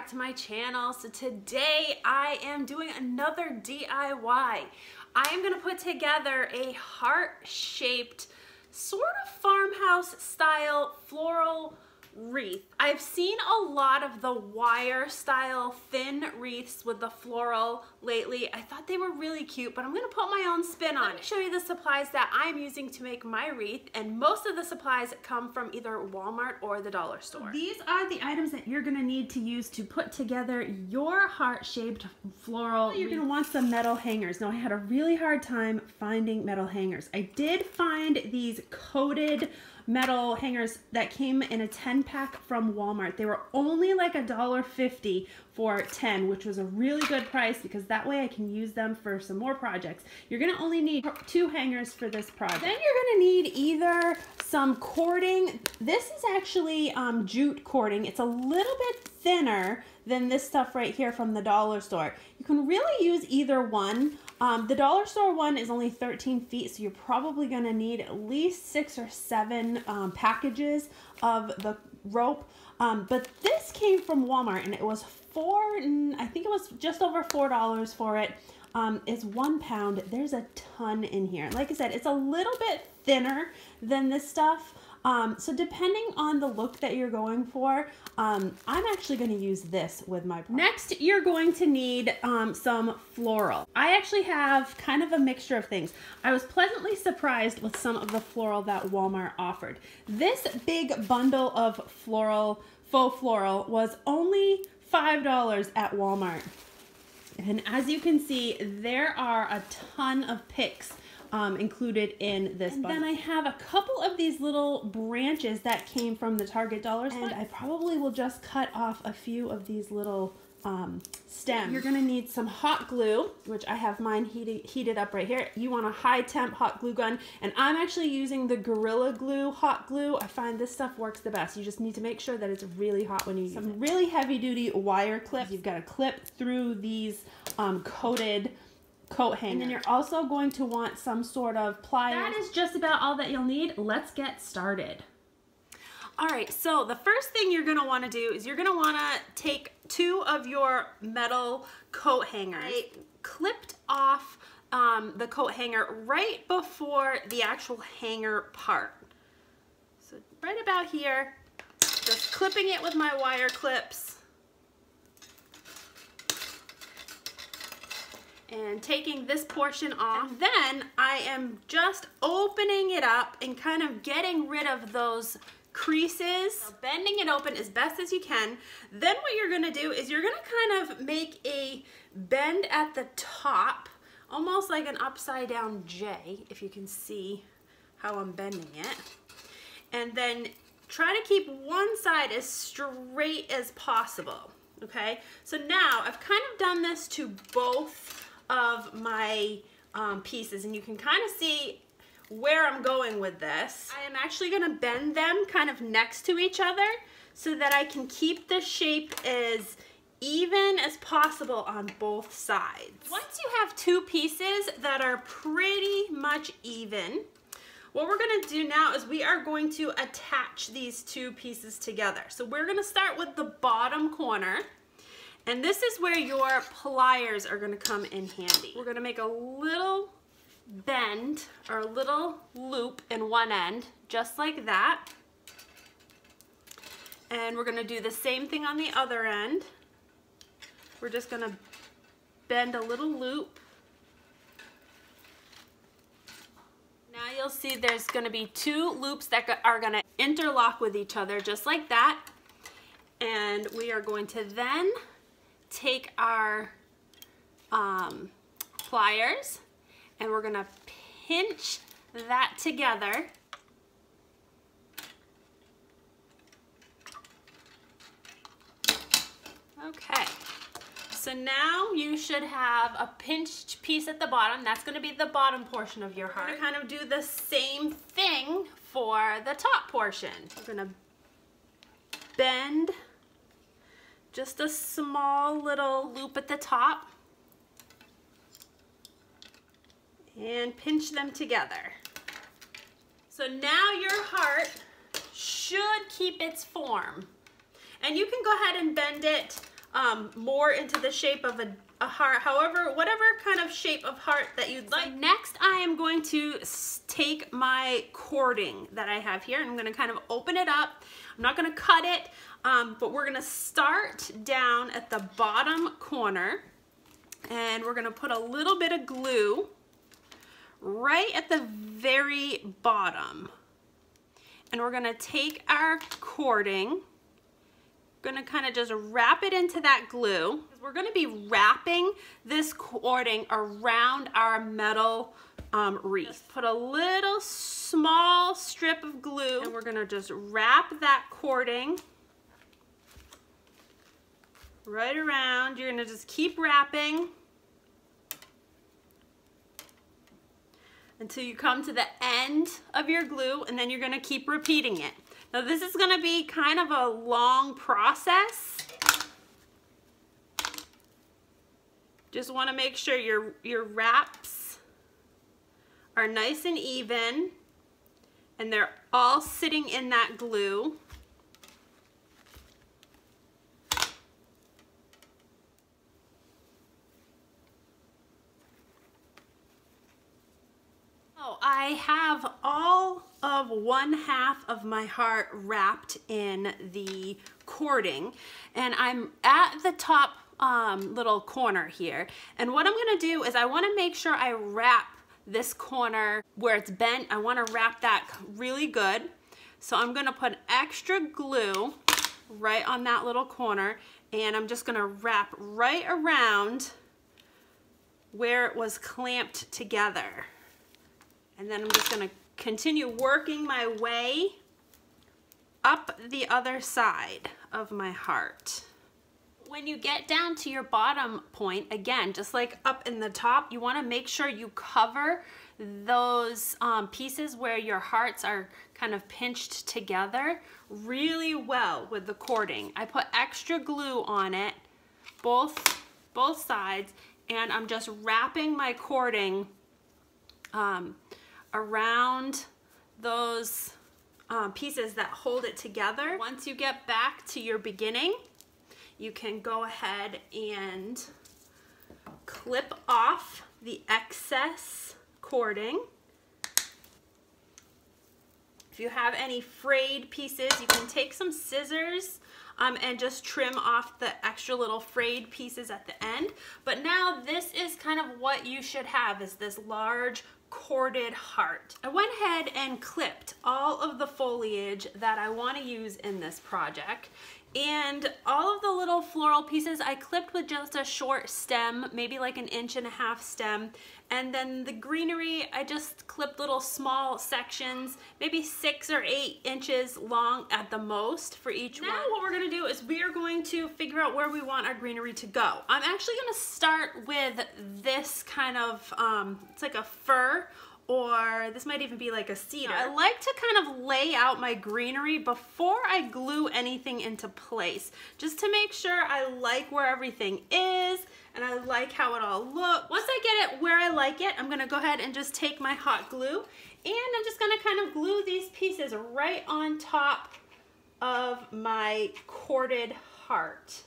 back to my channel. So today I am doing another DIY. I am gonna put together a heart-shaped, sort of farmhouse style floral wreath. I've seen a lot of the wire style thin wreaths with the floral lately. I thought they were really cute, but I'm gonna put my own spin on it. Let me show you the supplies that I'm using to make my wreath, and most of the supplies come from either Walmart or the dollar store. These are the items that you're gonna need to use to put together your heart-shaped floral wreath. You're gonna want some metal hangers. Now, I had a really hard time finding metal hangers. I did find these coated metal hangers that came in a 10-pack from Walmart. They were only like $1.50 for 10, which was a really good price because that way I can use them for some more projects. You're gonna only need 2 hangers for this project. Then you're gonna need either some cording. This is actually jute cording. It's a little bit thinner than this stuff right here from the dollar store. You can really use either one. The dollar store one is only 13 feet, so you're probably gonna need at least 6 or 7 packages of the rope. But this came from Walmart, and it was I think it was just over $4 for it. It's 1 pound. There's a ton in here. Like I said, it's a little bit thinner than this stuff. So depending on the look that you're going for, I'm actually going to use this with my project. Next, you're going to need some floral. I actually have kind of a mixture of things. I was pleasantly surprised with some of the floral that Walmart offered. This big bundle of faux floral was only $5 at Walmart. And as you can see, there are a ton of picks included in this bundle. And then I have a couple of these little branches that came from the Target dollar store. And I probably will just cut off a few of these little stems. You're gonna need some hot glue, which I have mine heated up right here. You want a high temp hot glue gun, and I'm actually using the Gorilla Glue hot glue. I find this stuff works the best. You just need to make sure that it's really hot when you use it. Some really heavy duty wire clips. You've got to clip through these coated coat hanger. And then you're also going to want some sort of pliers. That is just about all that you'll need. Let's get started. All right, so the first thing you're gonna wanna do is you're gonna wanna take 2 of your metal coat hangers. I clipped off the coat hanger right before the actual hanger part. So right about here, just clipping it with my wire clips. And taking this portion off. And then I am just opening it up and kind of getting rid of those creases. So bending it open as best as you can. Then what you're gonna do is you're gonna kind of make a bend at the top, almost like an upside down J, if you can see how I'm bending it. And then try to keep one side as straight as possible, okay? So now I've kind of done this to both of my pieces, and you can kind of see where I'm going with this. I am actually gonna bend them kind of next to each other so that I can keep the shape as even as possible on both sides. Once you have 2 pieces that are pretty much even, what we're gonna do now is we are going to attach these 2 pieces together. So we're gonna start with the bottom corner. And this is where your pliers are gonna come in handy. We're gonna make a little bend or a little loop in one end, just like that. And we're gonna do the same thing on the other end. We're just gonna bend a little loop. Now you'll see there's gonna be 2 loops that are gonna interlock with each other, just like that. And we are going to then take our pliers and we're gonna pinch that together. Okay, so now you should have a pinched piece at the bottom. That's gonna be the bottom portion of your heart. We're gonna kind of do the same thing for the top portion. We're gonna bend just a small little loop at the top and pinch them together. So now your heart should keep its form. And you can go ahead and bend it more into the shape of a heart, however, whatever kind of shape of heart that you'd like. So next, I am going to take my cording that I have here, and I'm gonna kind of open it up. I'm not gonna cut it, but we're gonna start down at the bottom corner, and we're gonna put a little bit of glue right at the very bottom. And we're gonna take our cording, gonna kind of just wrap it into that glue. We're gonna be wrapping this cording around our metal wreath. Just put a little small strip of glue, and we're gonna just wrap that cording right around. You're gonna just keep wrapping until you come to the end of your glue, and then you're gonna keep repeating it. Now this is gonna be kind of a long process. Just wanna make sure your wraps are nice and even, and they're all sitting in that glue. I have all of 1/2 of my heart wrapped in the cording, and I'm at the top little corner here. And what I'm gonna do is I wanna make sure I wrap this corner where it's bent. I wanna wrap that really good. So I'm gonna put extra glue right on that little corner, and I'm just gonna wrap right around where it was clamped together. And then I'm just gonna continue working my way up the other side of my heart. When you get down to your bottom point, again, just like up in the top, you wanna make sure you cover those pieces where your hearts are kind of pinched together really well with the cording. I put extra glue on it, both sides, and I'm just wrapping my cording around those pieces that hold it together. Once you get back to your beginning, you can go ahead and clip off the excess cording. If you have any frayed pieces, you can take some scissors and just trim off the extra little frayed pieces at the end. But now this is kind of what you should have, is this large corded heart. I went ahead and clipped all of the foliage that I want to use in this project, and all of the little floral pieces I clipped with just a short stem, maybe like 1.5 inch stem, and then the greenery I just clipped little small sections, maybe 6 or 8 inches long at the most for each one. Now what we're going to do is we are going to figure out where we want our greenery to go. I'm actually going to start with this kind of, it's like a fir, or this might even be like a cedar. I like to kind of lay out my greenery before I glue anything into place, just to make sure I like where everything is and I like how it all looks. Once I get it where I like it, I'm gonna go ahead and just take my hot glue, and I'm just gonna kind of glue these pieces right on top of my corded heart.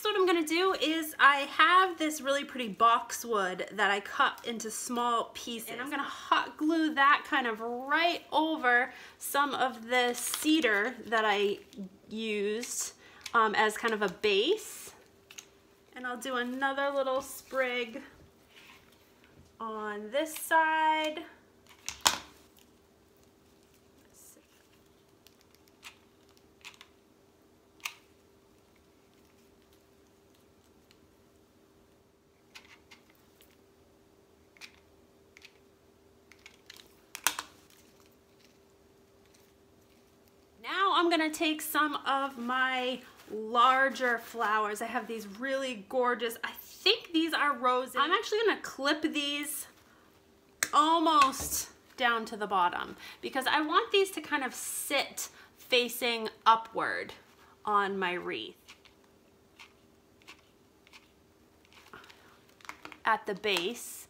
What I'm gonna do is I have this really pretty boxwood that I cut into small pieces, and I'm gonna hot glue that kind of right over some of the cedar that I used as kind of a base. And I'll do another little sprig on this side. I'm gonna take some of my larger flowers. I have these really gorgeous, I think these are roses. I'm actually gonna clip these almost down to the bottom because I want these to kind of sit facing upward on my wreath. At the base,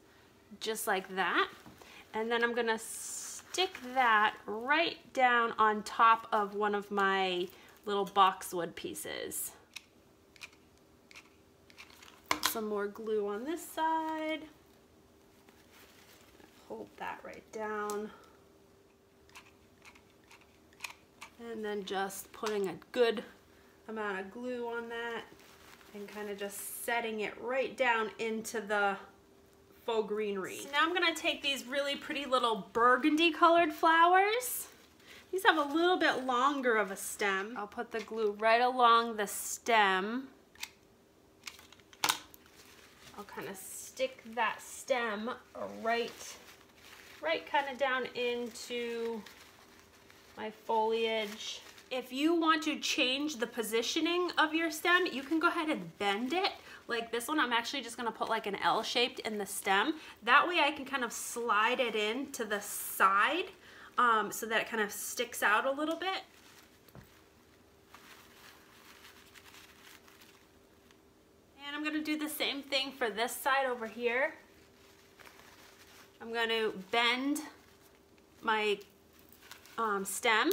just like that. And then I'm gonna stick that right down on top of one of my little boxwood pieces. Some more glue on this side. Hold that right down. And then just putting a good amount of glue on that and kind of just setting it right down into the faux greenery. So now I'm gonna take these really pretty little burgundy colored flowers. These have a little bit longer of a stem. I'll put the glue right along the stem. I'll kind of stick that stem right kind of down into my foliage. If you want to change the positioning of your stem, you can go ahead and bend it. Like this one, I'm actually just gonna put like an L shaped in the stem. That way I can kind of slide it in to the side so that it kind of sticks out a little bit. And I'm gonna do the same thing for this side over here. I'm gonna bend my stem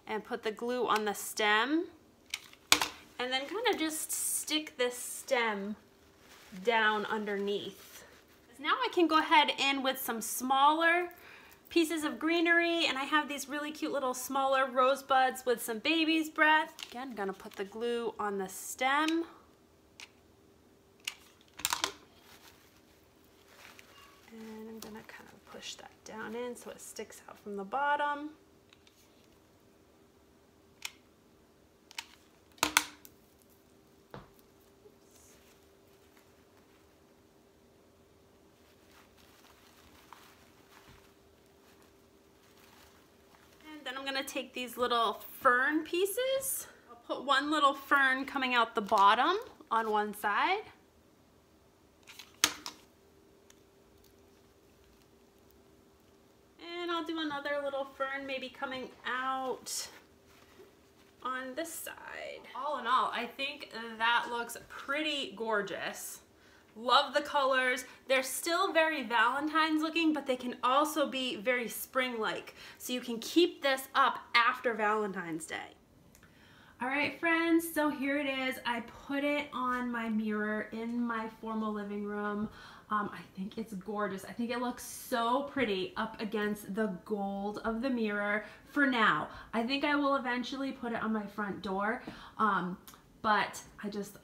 and put the glue on the stem and then kind of just stick this stem down underneath. Now I can go ahead in with some smaller pieces of greenery, and I have these really cute little smaller rosebuds with some baby's breath. Again, I'm gonna put the glue on the stem. And I'm gonna kind of push that down in so it sticks out from the bottom. Then I'm gonna take these little fern pieces. I'll put one little fern coming out the bottom on one side. And I'll do another little fern maybe coming out on this side. All in all, I think that looks pretty gorgeous. Love the colors. They're still very Valentine's looking, but they can also be very spring-like. So you can keep this up after Valentine's Day. All right, friends, so here it is. I put it on my mirror in my formal living room. I think it's gorgeous. I think it looks so pretty up against the gold of the mirror for now. I think I will eventually put it on my front door. But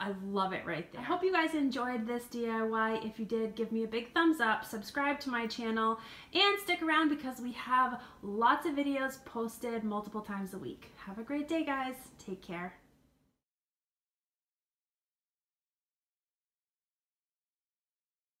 I love it right there. I hope you guys enjoyed this DIY. If you did, give me a big thumbs up, subscribe to my channel, and stick around because we have lots of videos posted multiple times a week. Have a great day, guys. Take care.